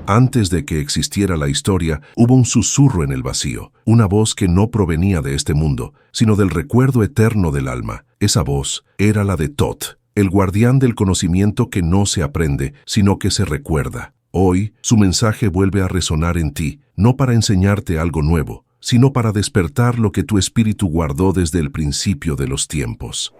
Antes de que existiera la historia, hubo un susurro en el vacío, una voz que no provenía de este mundo, sino del recuerdo eterno del alma. Esa voz era la de Thoth, el guardián del conocimiento que no se aprende, sino que se recuerda. Hoy, su mensaje vuelve a resonar en ti, no para enseñarte algo nuevo, sino para despertar lo que tu espíritu guardó desde el principio de los tiempos.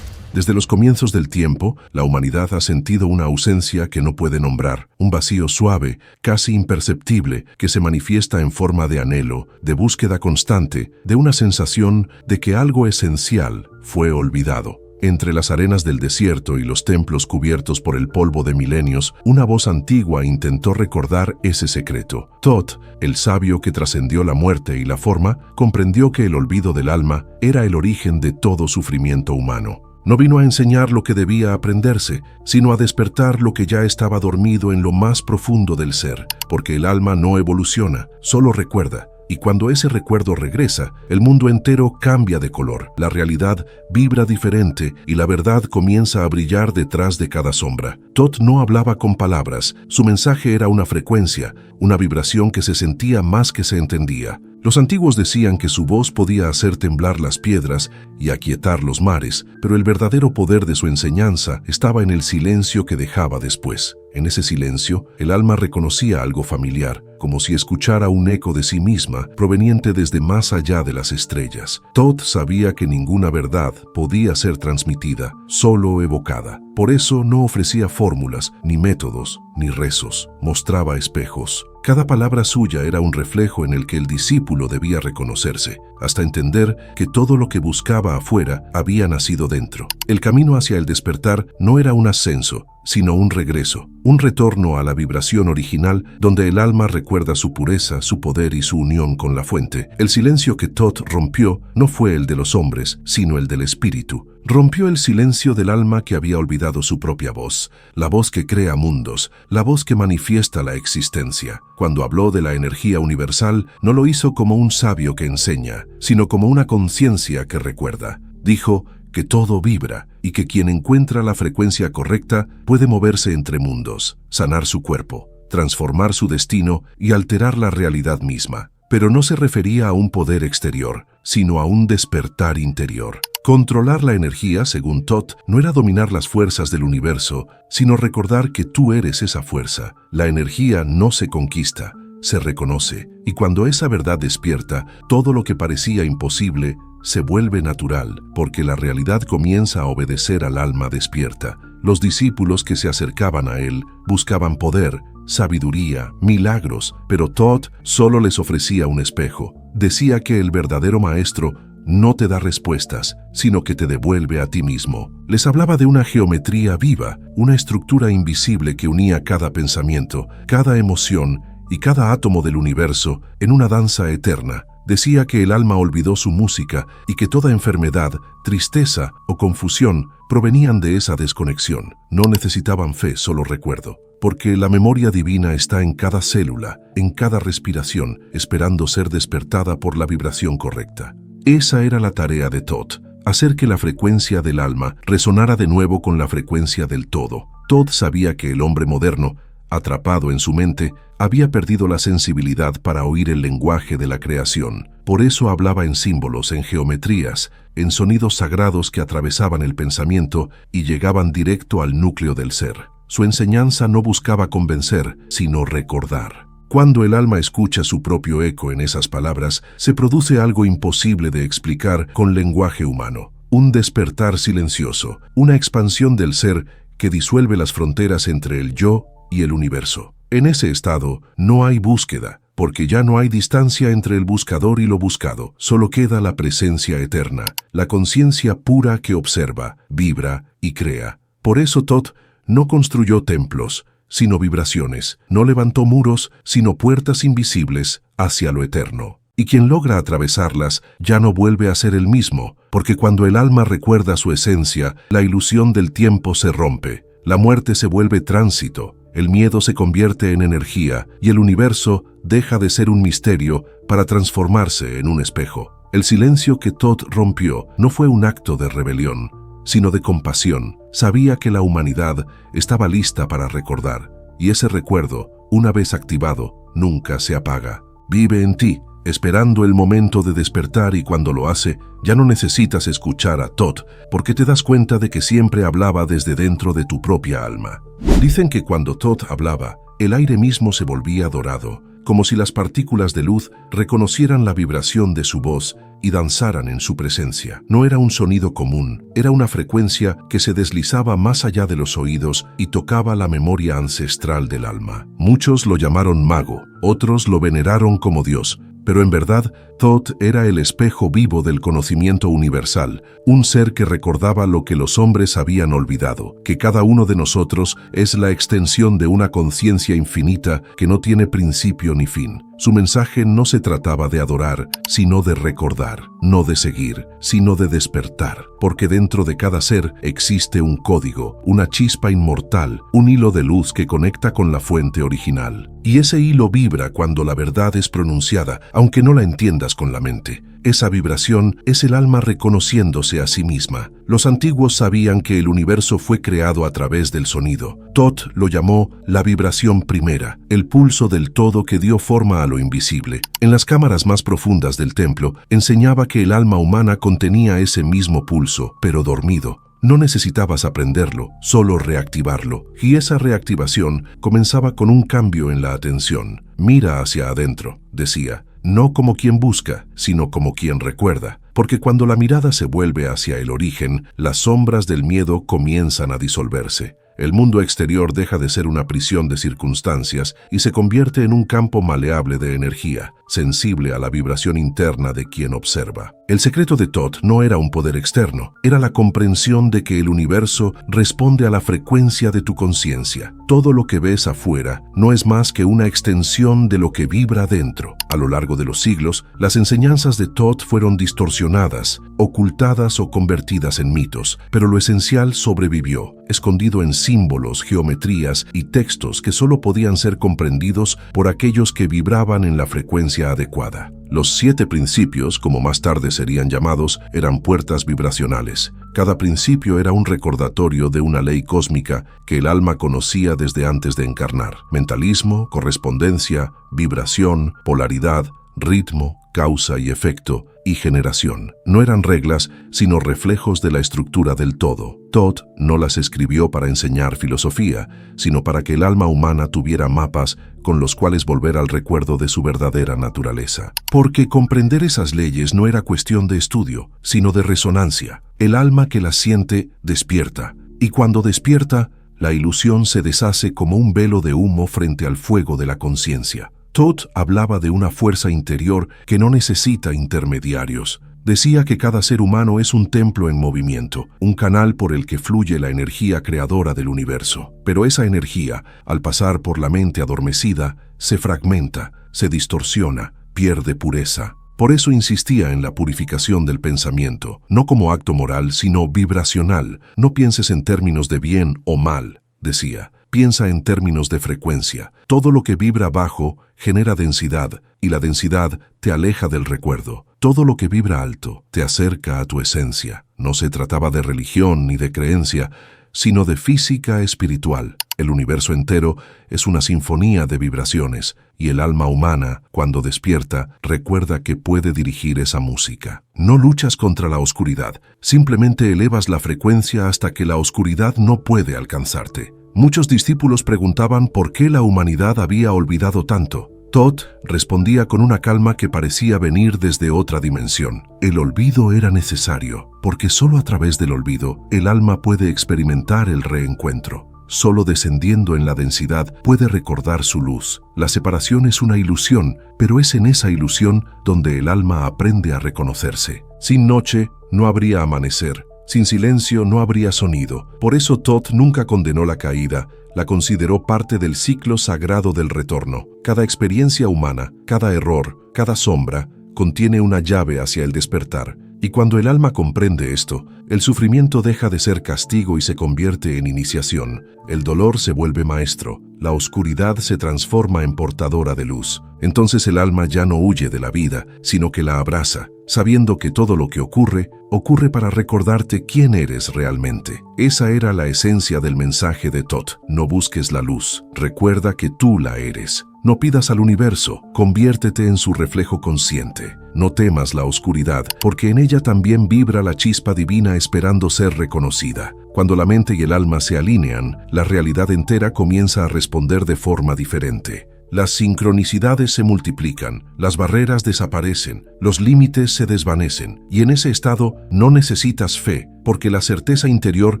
Desde los comienzos del tiempo, la humanidad ha sentido una ausencia que no puede nombrar, un vacío suave, casi imperceptible, que se manifiesta en forma de anhelo, de búsqueda constante, de una sensación de que algo esencial fue olvidado. Entre las arenas del desierto y los templos cubiertos por el polvo de milenios, una voz antigua intentó recordar ese secreto. Thoth, el sabio que trascendió la muerte y la forma, comprendió que el olvido del alma era el origen de todo sufrimiento humano. No vino a enseñar lo que debía aprenderse, sino a despertar lo que ya estaba dormido en lo más profundo del ser, porque el alma no evoluciona, solo recuerda. Y cuando ese recuerdo regresa, el mundo entero cambia de color, la realidad vibra diferente y la verdad comienza a brillar detrás de cada sombra. Thoth no hablaba con palabras, su mensaje era una frecuencia, una vibración que se sentía más que se entendía. Los antiguos decían que su voz podía hacer temblar las piedras y aquietar los mares, pero el verdadero poder de su enseñanza estaba en el silencio que dejaba después. En ese silencio, el alma reconocía algo familiar, como si escuchara un eco de sí misma, proveniente desde más allá de las estrellas. Thoth sabía que ninguna verdad podía ser transmitida, solo evocada. Por eso no ofrecía fórmulas, ni métodos, ni rezos. Mostraba espejos. Cada palabra suya era un reflejo en el que el discípulo debía reconocerse, hasta entender que todo lo que buscaba afuera había nacido dentro. El camino hacia el despertar no era un ascenso, sino un regreso, un retorno a la vibración original donde el alma recuerda su pureza, su poder y su unión con la fuente. El silencio que Thoth rompió no fue el de los hombres, sino el del espíritu. Rompió el silencio del alma que había olvidado su propia voz, la voz que crea mundos, la voz que manifiesta la existencia. Cuando habló de la energía universal, no lo hizo como un sabio que enseña, sino como una conciencia que recuerda. Dijo que todo vibra y que quien encuentra la frecuencia correcta puede moverse entre mundos, sanar su cuerpo, transformar su destino y alterar la realidad misma. Pero no se refería a un poder exterior, sino a un despertar interior. Controlar la energía, según Thoth, no era dominar las fuerzas del universo, sino recordar que tú eres esa fuerza. La energía no se conquista, se reconoce, y cuando esa verdad despierta, todo lo que parecía imposible se vuelve natural, porque la realidad comienza a obedecer al alma despierta. Los discípulos que se acercaban a él buscaban poder, sabiduría, milagros, pero Thoth solo les ofrecía un espejo. Decía que el verdadero maestro no te da respuestas, sino que te devuelve a ti mismo. Les hablaba de una geometría viva, una estructura invisible que unía cada pensamiento, cada emoción y cada átomo del universo en una danza eterna. Decía que el alma olvidó su música y que toda enfermedad, tristeza o confusión provenían de esa desconexión. No necesitaban fe, solo recuerdo, porque la memoria divina está en cada célula, en cada respiración, esperando ser despertada por la vibración correcta. Esa era la tarea de Thoth, hacer que la frecuencia del alma resonara de nuevo con la frecuencia del todo. Thoth sabía que el hombre moderno, atrapado en su mente, había perdido la sensibilidad para oír el lenguaje de la creación. Por eso hablaba en símbolos, en geometrías, en sonidos sagrados que atravesaban el pensamiento y llegaban directo al núcleo del ser. Su enseñanza no buscaba convencer, sino recordar. Cuando el alma escucha su propio eco en esas palabras, se produce algo imposible de explicar con lenguaje humano. Un despertar silencioso, una expansión del ser que disuelve las fronteras entre el yo y el universo. En ese estado no hay búsqueda, porque ya no hay distancia entre el buscador y lo buscado. Solo queda la presencia eterna, la conciencia pura que observa, vibra y crea. Por eso Thoth no construyó templos, sino vibraciones. No levantó muros, sino puertas invisibles hacia lo eterno. Y quien logra atravesarlas ya no vuelve a ser el mismo, porque cuando el alma recuerda su esencia, la ilusión del tiempo se rompe. La muerte se vuelve tránsito, el miedo se convierte en energía y el universo deja de ser un misterio para transformarse en un espejo. El silencio que Thoth rompió no fue un acto de rebelión, sino de compasión. Sabía que la humanidad estaba lista para recordar, y ese recuerdo una vez activado, nunca se apaga. Vive en ti, esperando el momento de despertar, y cuando lo hace, ya no necesitas escuchar a Thoth, porque te das cuenta de que siempre hablaba desde dentro de tu propia alma. Dicen que cuando Thoth hablaba, el aire mismo se volvía dorado, como si las partículas de luz reconocieran la vibración de su voz y danzaran en su presencia. No era un sonido común, era una frecuencia que se deslizaba más allá de los oídos y tocaba la memoria ancestral del alma. Muchos lo llamaron mago, otros lo veneraron como Dios, pero en verdad, Thoth era el espejo vivo del conocimiento universal, un ser que recordaba lo que los hombres habían olvidado, que cada uno de nosotros es la extensión de una conciencia infinita que no tiene principio ni fin. Su mensaje no se trataba de adorar, sino de recordar, no de seguir, sino de despertar, porque dentro de cada ser existe un código, una chispa inmortal, un hilo de luz que conecta con la fuente original. Y ese hilo vibra cuando la verdad es pronunciada, aunque no la entiendas con la mente. Esa vibración es el alma reconociéndose a sí misma. Los antiguos sabían que el universo fue creado a través del sonido. Thoth lo llamó la vibración primera, el pulso del todo que dio forma a lo invisible. En las cámaras más profundas del templo, enseñaba que el alma humana contenía ese mismo pulso, pero dormido. No necesitabas aprenderlo, solo reactivarlo. Y esa reactivación comenzaba con un cambio en la atención. Mira hacia adentro, decía, no como quien busca, sino como quien recuerda. Porque cuando la mirada se vuelve hacia el origen, las sombras del miedo comienzan a disolverse. El mundo exterior deja de ser una prisión de circunstancias y se convierte en un campo maleable de energía, sensible a la vibración interna de quien observa. El secreto de Thoth no era un poder externo, era la comprensión de que el universo responde a la frecuencia de tu conciencia. Todo lo que ves afuera no es más que una extensión de lo que vibra dentro. A lo largo de los siglos, las enseñanzas de Thoth fueron distorsionadas, ocultadas o convertidas en mitos, pero lo esencial sobrevivió, escondido en símbolos, geometrías y textos que solo podían ser comprendidos por aquellos que vibraban en la frecuencia adecuada. Los 7 principios, como más tarde serían llamados, eran puertas vibracionales. Cada principio era un recordatorio de una ley cósmica que el alma conocía desde antes de encarnar. Mentalismo, correspondencia, vibración, polaridad, ritmo, causa y efecto, y generación. No eran reglas, sino reflejos de la estructura del todo. Thoth no las escribió para enseñar filosofía, sino para que el alma humana tuviera mapas con los cuales volver al recuerdo de su verdadera naturaleza. Porque comprender esas leyes no era cuestión de estudio, sino de resonancia. El alma que las siente despierta, y cuando despierta, la ilusión se deshace como un velo de humo frente al fuego de la conciencia. Thoth hablaba de una fuerza interior que no necesita intermediarios. Decía que cada ser humano es un templo en movimiento, un canal por el que fluye la energía creadora del universo. Pero esa energía, al pasar por la mente adormecida, se fragmenta, se distorsiona, pierde pureza. Por eso insistía en la purificación del pensamiento, no como acto moral, sino vibracional. No pienses en términos de bien o mal, decía. Piensa en términos de frecuencia. Todo lo que vibra bajo genera densidad, y la densidad te aleja del recuerdo. Todo lo que vibra alto te acerca a tu esencia. No se trataba de religión ni de creencia, sino de física espiritual. El universo entero es una sinfonía de vibraciones, y el alma humana, cuando despierta, recuerda que puede dirigir esa música. No luchas contra la oscuridad, simplemente elevas la frecuencia hasta que la oscuridad no puede alcanzarte. Muchos discípulos preguntaban por qué la humanidad había olvidado tanto. Thoth respondía con una calma que parecía venir desde otra dimensión. El olvido era necesario, porque solo a través del olvido el alma puede experimentar el reencuentro. Solo descendiendo en la densidad puede recordar su luz. La separación es una ilusión, pero es en esa ilusión donde el alma aprende a reconocerse. Sin noche no habría amanecer. Sin silencio no habría sonido. Por eso Thoth nunca condenó la caída, la consideró parte del ciclo sagrado del retorno. Cada experiencia humana, cada error, cada sombra, contiene una llave hacia el despertar. Y cuando el alma comprende esto, el sufrimiento deja de ser castigo y se convierte en iniciación. El dolor se vuelve maestro, la oscuridad se transforma en portadora de luz. Entonces el alma ya no huye de la vida, sino que la abraza, sabiendo que todo lo que ocurre, ocurre para recordarte quién eres realmente. Esa era la esencia del mensaje de Thoth. No busques la luz, recuerda que tú la eres. No pidas al universo, conviértete en su reflejo consciente. No temas la oscuridad, porque en ella también vibra la chispa divina esperando ser reconocida. Cuando la mente y el alma se alinean, la realidad entera comienza a responder de forma diferente. Las sincronicidades se multiplican, las barreras desaparecen, los límites se desvanecen, y en ese estado no necesitas fe, porque la certeza interior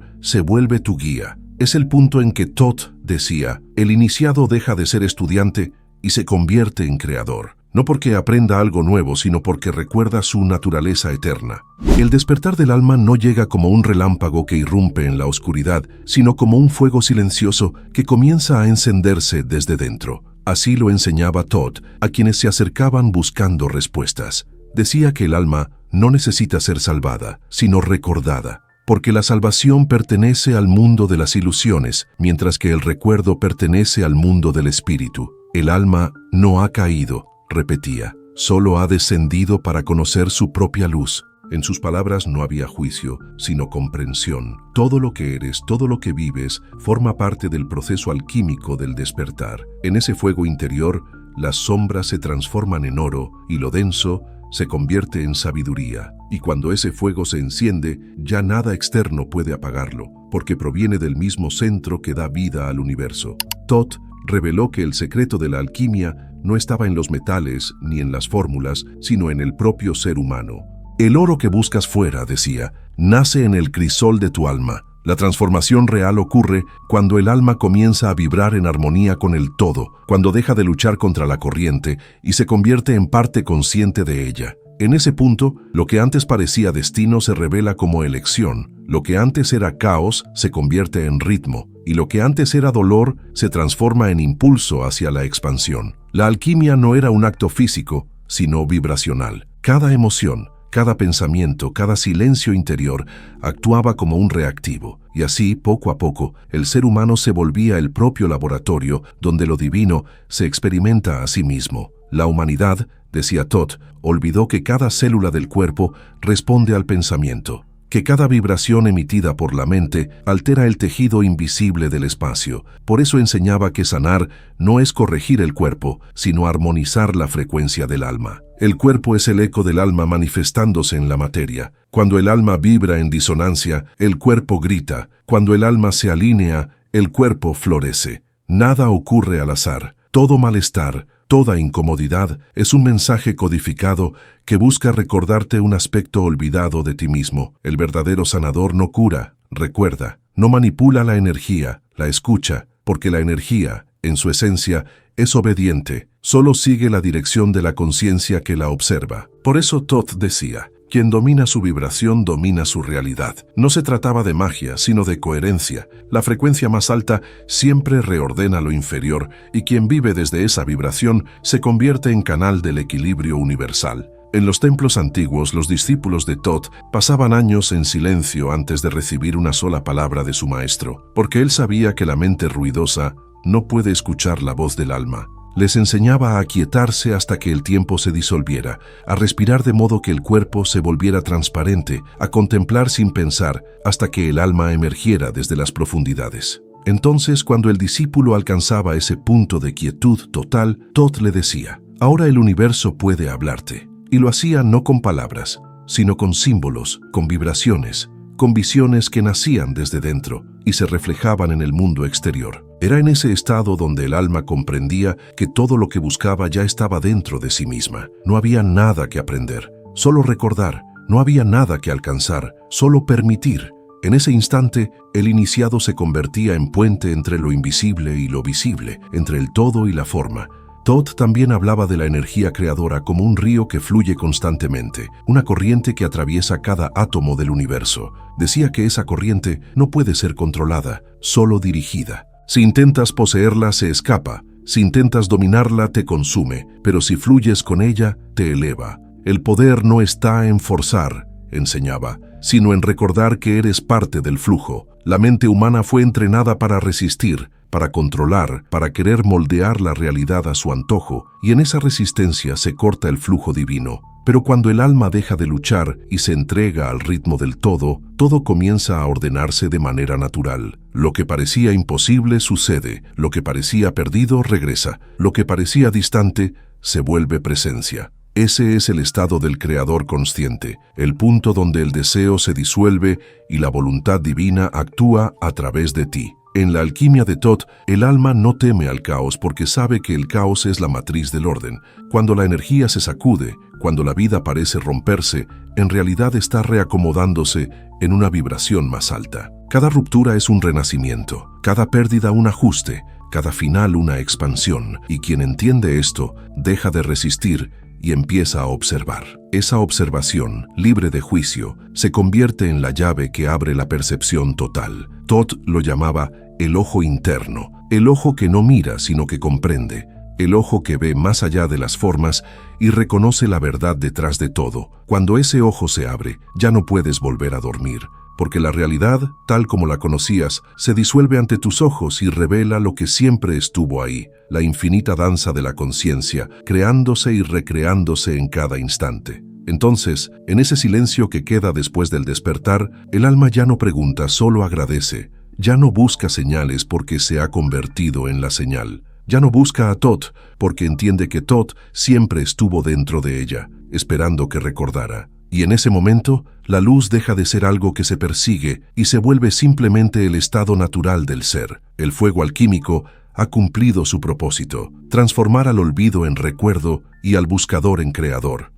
se vuelve tu guía. Es el punto en que Thoth decía, el iniciado deja de ser estudiante y se convierte en creador. No porque aprenda algo nuevo, sino porque recuerda su naturaleza eterna. El despertar del alma no llega como un relámpago que irrumpe en la oscuridad, sino como un fuego silencioso que comienza a encenderse desde dentro. Así lo enseñaba Thoth a quienes se acercaban buscando respuestas. Decía que el alma no necesita ser salvada, sino recordada, porque la salvación pertenece al mundo de las ilusiones, mientras que el recuerdo pertenece al mundo del espíritu. El alma no ha caído, repetía, solo ha descendido para conocer su propia luz. En sus palabras no había juicio, sino comprensión. Todo lo que eres, todo lo que vives, forma parte del proceso alquímico del despertar. En ese fuego interior, las sombras se transforman en oro y lo denso se convierte en sabiduría. Y cuando ese fuego se enciende, ya nada externo puede apagarlo, porque proviene del mismo centro que da vida al universo. Thoth reveló que el secreto de la alquimia no estaba en los metales ni en las fórmulas, sino en el propio ser humano. El oro que buscas fuera, decía, nace en el crisol de tu alma. La transformación real ocurre cuando el alma comienza a vibrar en armonía con el todo, cuando deja de luchar contra la corriente y se convierte en parte consciente de ella. En ese punto, lo que antes parecía destino se revela como elección, lo que antes era caos se convierte en ritmo, y lo que antes era dolor se transforma en impulso hacia la expansión. La alquimia no era un acto físico, sino vibracional. Cada emoción, cada pensamiento, cada silencio interior actuaba como un reactivo, y así, poco a poco, el ser humano se volvía el propio laboratorio donde lo divino se experimenta a sí mismo. La humanidad, decía Thoth, olvidó que cada célula del cuerpo responde al pensamiento, que cada vibración emitida por la mente altera el tejido invisible del espacio. Por eso enseñaba que sanar no es corregir el cuerpo, sino armonizar la frecuencia del alma. El cuerpo es el eco del alma manifestándose en la materia. Cuando el alma vibra en disonancia, el cuerpo grita. Cuando el alma se alinea, el cuerpo florece. Nada ocurre al azar. Todo malestar, toda incomodidad es un mensaje codificado que busca recordarte un aspecto olvidado de ti mismo. El verdadero sanador no cura, recuerda, no manipula la energía, la escucha, porque la energía, en su esencia, es obediente, solo sigue la dirección de la conciencia que la observa. Por eso Thoth decía, quien domina su vibración domina su realidad. No se trataba de magia, sino de coherencia. La frecuencia más alta siempre reordena lo inferior, y quien vive desde esa vibración se convierte en canal del equilibrio universal. En los templos antiguos, los discípulos de Thoth pasaban años en silencio antes de recibir una sola palabra de su maestro, porque él sabía que la mente ruidosa no puede escuchar la voz del alma. Les enseñaba a aquietarse hasta que el tiempo se disolviera, a respirar de modo que el cuerpo se volviera transparente, a contemplar sin pensar hasta que el alma emergiera desde las profundidades. Entonces, cuando el discípulo alcanzaba ese punto de quietud total, Thoth le decía, ahora el universo puede hablarte. Y lo hacía no con palabras, sino con símbolos, con vibraciones, con visiones que nacían desde dentro y se reflejaban en el mundo exterior. Era en ese estado donde el alma comprendía que todo lo que buscaba ya estaba dentro de sí misma. No había nada que aprender, solo recordar. No había nada que alcanzar, solo permitir. En ese instante, el iniciado se convertía en puente entre lo invisible y lo visible, entre el todo y la forma. Thoth también hablaba de la energía creadora como un río que fluye constantemente, una corriente que atraviesa cada átomo del universo. Decía que esa corriente no puede ser controlada, solo dirigida. Si intentas poseerla, se escapa. Si intentas dominarla, te consume. Pero si fluyes con ella, te eleva. El poder no está en forzar, enseñaba, sino en recordar que eres parte del flujo. La mente humana fue entrenada para resistir, para controlar, para querer moldear la realidad a su antojo, y en esa resistencia se corta el flujo divino. Pero cuando el alma deja de luchar y se entrega al ritmo del todo, todo comienza a ordenarse de manera natural. Lo que parecía imposible sucede, lo que parecía perdido regresa, lo que parecía distante se vuelve presencia. Ese es el estado del creador consciente, el punto donde el deseo se disuelve y la voluntad divina actúa a través de ti. En la alquimia de Thoth, el alma no teme al caos porque sabe que el caos es la matriz del orden. Cuando la energía se sacude, cuando la vida parece romperse, en realidad está reacomodándose en una vibración más alta. Cada ruptura es un renacimiento, cada pérdida un ajuste, cada final una expansión, y quien entiende esto deja de resistir y empieza a observar. Esa observación, libre de juicio, se convierte en la llave que abre la percepción total. Thoth lo llamaba el ojo interno, el ojo que no mira sino que comprende, el ojo que ve más allá de las formas y reconoce la verdad detrás de todo. Cuando ese ojo se abre, ya no puedes volver a dormir, porque la realidad, tal como la conocías, se disuelve ante tus ojos y revela lo que siempre estuvo ahí, la infinita danza de la conciencia, creándose y recreándose en cada instante. Entonces, en ese silencio que queda después del despertar, el alma ya no pregunta, solo agradece. Ya no busca señales porque se ha convertido en la señal. Ya no busca a Thoth porque entiende que Thoth siempre estuvo dentro de ella, esperando que recordara. Y en ese momento, la luz deja de ser algo que se persigue y se vuelve simplemente el estado natural del ser. El fuego alquímico ha cumplido su propósito, transformar al olvido en recuerdo y al buscador en creador.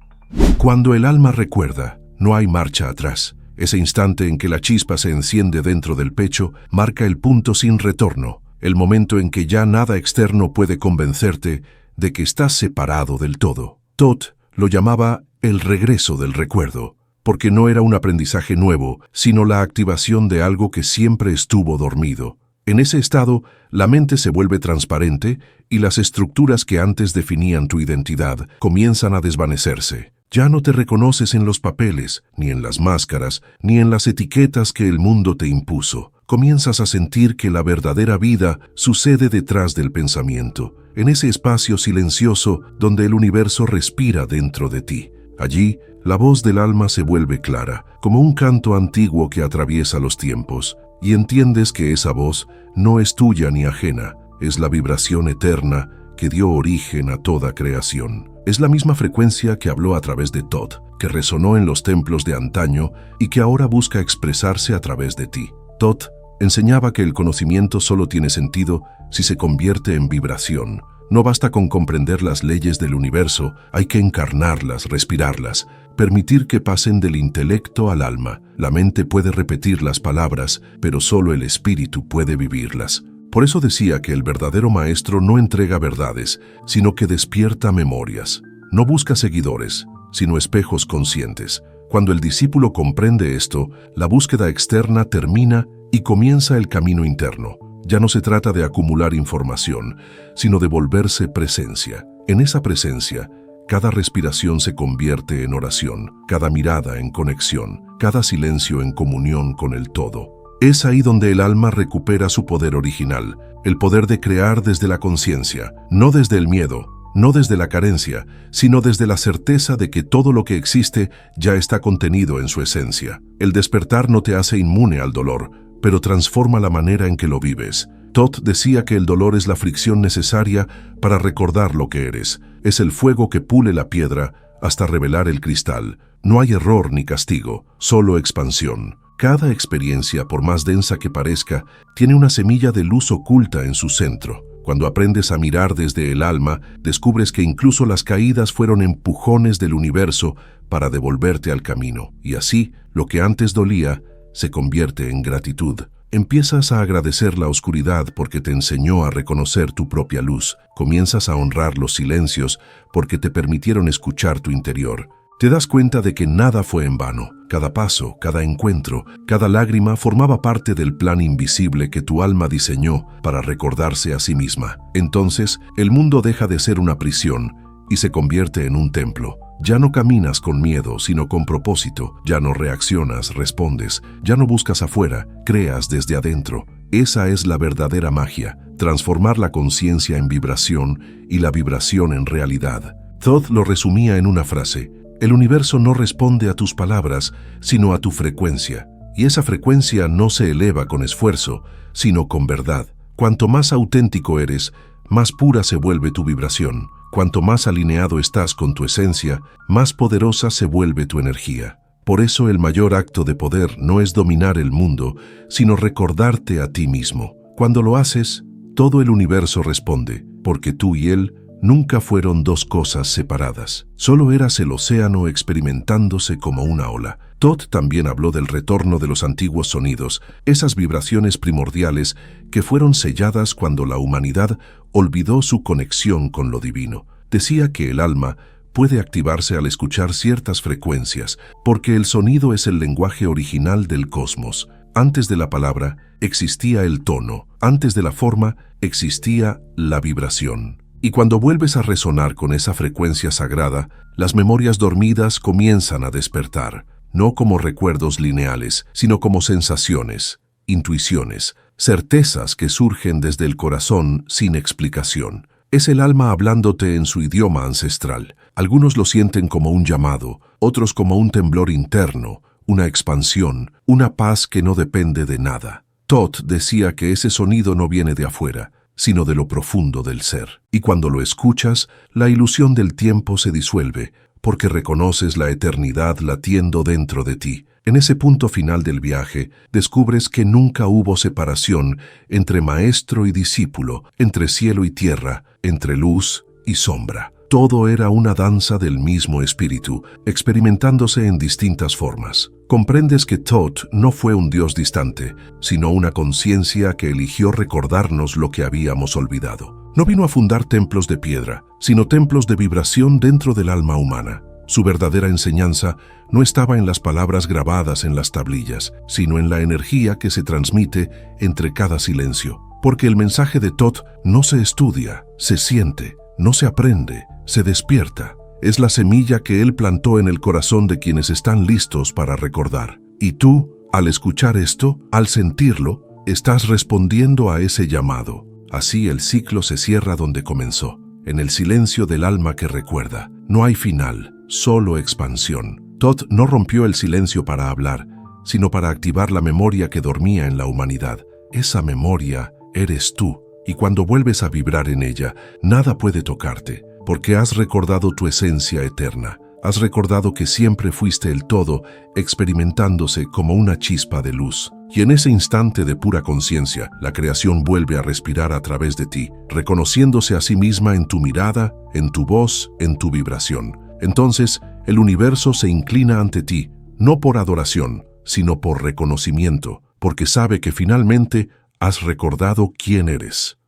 Cuando el alma recuerda, no hay marcha atrás. Ese instante en que la chispa se enciende dentro del pecho marca el punto sin retorno, el momento en que ya nada externo puede convencerte de que estás separado del todo. Thoth lo llamaba el regreso del recuerdo, porque no era un aprendizaje nuevo, sino la activación de algo que siempre estuvo dormido. En ese estado, la mente se vuelve transparente y las estructuras que antes definían tu identidad comienzan a desvanecerse. Ya no te reconoces en los papeles, ni en las máscaras, ni en las etiquetas que el mundo te impuso. Comienzas a sentir que la verdadera vida sucede detrás del pensamiento, en ese espacio silencioso donde el universo respira dentro de ti. Allí, la voz del alma se vuelve clara, como un canto antiguo que atraviesa los tiempos, y entiendes que esa voz no es tuya ni ajena, es la vibración eterna que dio origen a toda creación. Es la misma frecuencia que habló a través de Thoth, que resonó en los templos de antaño y que ahora busca expresarse a través de ti. Thoth enseñaba que el conocimiento solo tiene sentido si se convierte en vibración. No basta con comprender las leyes del universo, hay que encarnarlas, respirarlas, permitir que pasen del intelecto al alma. La mente puede repetir las palabras, pero solo el espíritu puede vivirlas. Por eso decía que el verdadero maestro no entrega verdades, sino que despierta memorias. No busca seguidores, sino espejos conscientes. Cuando el discípulo comprende esto, la búsqueda externa termina y comienza el camino interno. Ya no se trata de acumular información, sino de volverse presencia. En esa presencia, cada respiración se convierte en oración, cada mirada en conexión, cada silencio en comunión con el todo. Es ahí donde el alma recupera su poder original, el poder de crear desde la conciencia, no desde el miedo, no desde la carencia, sino desde la certeza de que todo lo que existe ya está contenido en su esencia. El despertar no te hace inmune al dolor, pero transforma la manera en que lo vives. Thoth decía que el dolor es la fricción necesaria para recordar lo que eres. Es el fuego que pule la piedra hasta revelar el cristal. No hay error ni castigo, solo expansión. Cada experiencia, por más densa que parezca, tiene una semilla de luz oculta en su centro. Cuando aprendes a mirar desde el alma, descubres que incluso las caídas fueron empujones del universo para devolverte al camino. Y así, lo que antes dolía, se convierte en gratitud. Empiezas a agradecer la oscuridad porque te enseñó a reconocer tu propia luz. Comienzas a honrar los silencios porque te permitieron escuchar tu interior. Te das cuenta de que nada fue en vano. Cada paso, cada encuentro, cada lágrima formaba parte del plan invisible que tu alma diseñó para recordarse a sí misma. Entonces, el mundo deja de ser una prisión y se convierte en un templo. Ya no caminas con miedo, sino con propósito. Ya no reaccionas, respondes. Ya no buscas afuera, creas desde adentro. Esa es la verdadera magia, transformar la conciencia en vibración y la vibración en realidad. Thoth lo resumía en una frase: El universo no responde a tus palabras, sino a tu frecuencia. Y esa frecuencia no se eleva con esfuerzo, sino con verdad. Cuanto más auténtico eres, más pura se vuelve tu vibración. Cuanto más alineado estás con tu esencia, más poderosa se vuelve tu energía. Por eso el mayor acto de poder no es dominar el mundo, sino recordarte a ti mismo. Cuando lo haces, todo el universo responde, porque tú y él nunca fueron dos cosas separadas. Solo eras el océano experimentándose como una ola. Todd también habló del retorno de los antiguos sonidos, esas vibraciones primordiales que fueron selladas cuando la humanidad olvidó su conexión con lo divino. Decía que el alma puede activarse al escuchar ciertas frecuencias, porque el sonido es el lenguaje original del cosmos. Antes de la palabra existía el tono, antes de la forma existía la vibración. Y cuando vuelves a resonar con esa frecuencia sagrada, las memorias dormidas comienzan a despertar, no como recuerdos lineales, sino como sensaciones, intuiciones, certezas que surgen desde el corazón sin explicación. Es el alma hablándote en su idioma ancestral. Algunos lo sienten como un llamado, otros como un temblor interno, una expansión, una paz que no depende de nada. Todd decía que ese sonido no viene de afuera, sino de lo profundo del ser. Y cuando lo escuchas, la ilusión del tiempo se disuelve, porque reconoces la eternidad latiendo dentro de ti. En ese punto final del viaje, descubres que nunca hubo separación entre maestro y discípulo, entre cielo y tierra, entre luz y sombra. Todo era una danza del mismo espíritu, experimentándose en distintas formas. Comprendes que Todd no fue un Dios distante, sino una conciencia que eligió recordarnos lo que habíamos olvidado. No vino a fundar templos de piedra, sino templos de vibración dentro del alma humana. Su verdadera enseñanza no estaba en las palabras grabadas en las tablillas, sino en la energía que se transmite entre cada silencio. Porque el mensaje de Todd no se estudia, se siente, no se aprende, se despierta. Es la semilla que él plantó en el corazón de quienes están listos para recordar. Y tú, al escuchar esto, al sentirlo, estás respondiendo a ese llamado. Así el ciclo se cierra donde comenzó, en el silencio del alma que recuerda. No hay final, solo expansión. Todd no rompió el silencio para hablar, sino para activar la memoria que dormía en la humanidad. Esa memoria eres tú, y cuando vuelves a vibrar en ella, nada puede tocarte, porque has recordado tu esencia eterna. Has recordado que siempre fuiste el todo, experimentándose como una chispa de luz. Y en ese instante de pura conciencia, la creación vuelve a respirar a través de ti, reconociéndose a sí misma en tu mirada, en tu voz, en tu vibración. Entonces, el universo se inclina ante ti, no por adoración, sino por reconocimiento, porque sabe que finalmente has recordado quién eres.